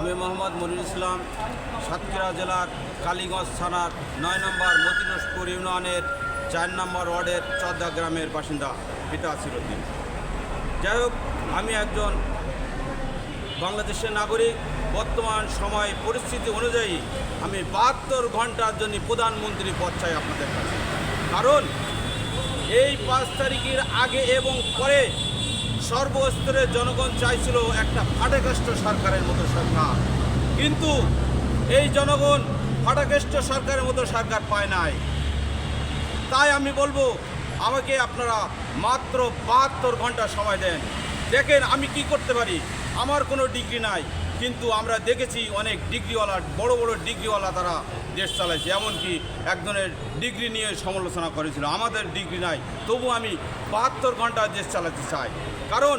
আমি মোহাম্মদ মনির ইসলাম, সাতক্ষীরা জেলার কালীগঞ্জ থানার ৯ নম্বর মতিনসপুর ইউনিয়নের ৪ নম্বর ওয়ার্ডের চদ্দা গ্রামের বাসিন্দা পিতা সিরুদ্দিন। যাই হোক, আমি একজন বাংলাদেশের নাগরিক। বর্তমান সময় পরিস্থিতি অনুযায়ী আমি ৭২ ঘন্টার জন্য প্রধানমন্ত্রী পদ চাই আপনাদের কাছে। কারণ এই ৫ তারিখের আগে এবং পরে সর্বস্তরের জনগণ চাইছিল একটা ফাটাকেষ্ট সরকারের মতো সরকার, কিন্তু এই জনগণ ফাটাকেষ্ট সরকারের মতো সরকার পায় নাই। তাই আমি বলবো, আমাকে আপনারা মাত্র ৭২ ঘন্টা সময় দেন। দেখেন আমি কি করতে পারি। আমার কোনো ডিগ্রি নাই, কিন্তু আমরা দেখেছি অনেক ডিগ্রিওয়ালা, বড় বড় ডিগ্রিওয়ালা তারা দেশ চালাইছে। এমনকি একজনের ডিগ্রি নিয়ে সমালোচনা করেছিল, আমাদের ডিগ্রি নাই, তবু আমি ৭২ ঘন্টা দেশ চালাতে চাই। কারণ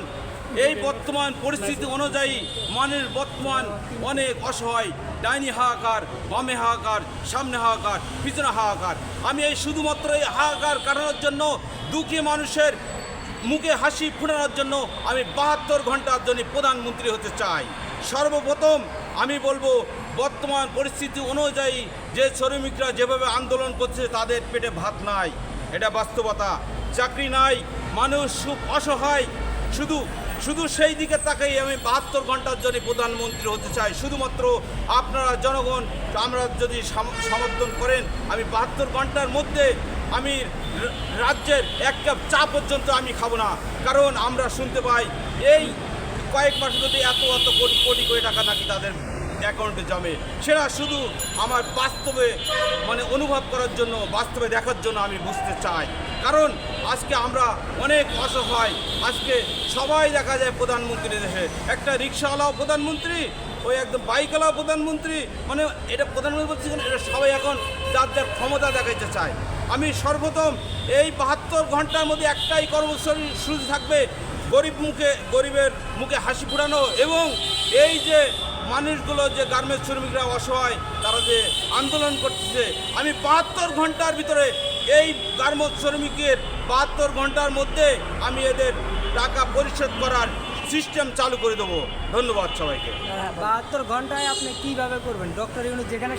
এই বর্তমান পরিস্থিতি অনুযায়ী মানুষ বর্তমান অনেক অসহায়। ডাইনি হাহাকার, বামে হাহাকার, সামনে হাহাকার, পিছনে হাহাকার। আমি এই শুধুমাত্র এই হাহাকার কাটানোর জন্য, দুঃখী মানুষের মুখে হাসি ফোটানোর জন্য আমি ৭২ ঘন্টার জন্য প্রধানমন্ত্রী হতে চাই। সর্বপ্রথম আমি বলবো, বর্তমান পরিস্থিতি অনুযায়ী যে শ্রমিকরা যেভাবে আন্দোলন করছে তাদের পেটে ভাত নাই, এটা বাস্তবতা। চাকরি নাই, মানুষ খুব অসহায়। শুধু সেই দিকে তাকাই আমি ৭২ ঘন্টার জন্য প্রধানমন্ত্রী হতে চাই। শুধুমাত্র আপনারা জনগণ আমরা যদি সমর্থন করেন, আমি ৭২ ঘন্টার মধ্যে আমি রাজ্যের এক কাপ চা পর্যন্ত আমি খাবো না। কারণ আমরা শুনতে পাই এই কয়েক মাসের মধ্যে এত কোটি কোটি টাকা নাকি তাদের অ্যাকাউন্টে জমে। সেটা শুধু আমার বাস্তবে অনুভব করার জন্য, বাস্তবে দেখার জন্য আমি বুঝতে চাই। কারণ আজকে আমরা অনেক অসহায়। আজকে সবাই দেখা যায় প্রধানমন্ত্রী দেশে, একটা রিক্সাওয়ালাও প্রধানমন্ত্রী, ওই একদম বাইকওয়ালাও প্রধানমন্ত্রী। এটা প্রধানমন্ত্রী বলছি, এটা সবাই এখন যার যার ক্ষমতা দেখাইতে চায়। আমি সর্বপ্রথম এই ৭২ ঘন্টার মধ্যে একটাই কর্মসূচি থাকবে, গরিবের মুখে হাসি ফোটানো। এবং এই যে মানুষগুলো, যে গার্মেন্টস শ্রমিকরা অসহায়, তারা যে আন্দোলন করতেছে, আমি ৭২ ঘন্টার ভিতরে এই গার্মেন্টস শ্রমিকের ৭২ ঘন্টার মধ্যে আমি এদের টাকা পরিশোধ করার সিস্টেম চালু করে দেবো। ধন্যবাদ সবাইকে। ৭২ ঘন্টায় আপনি কিভাবে করবেন? ডক্টর ইউনূস যেখানে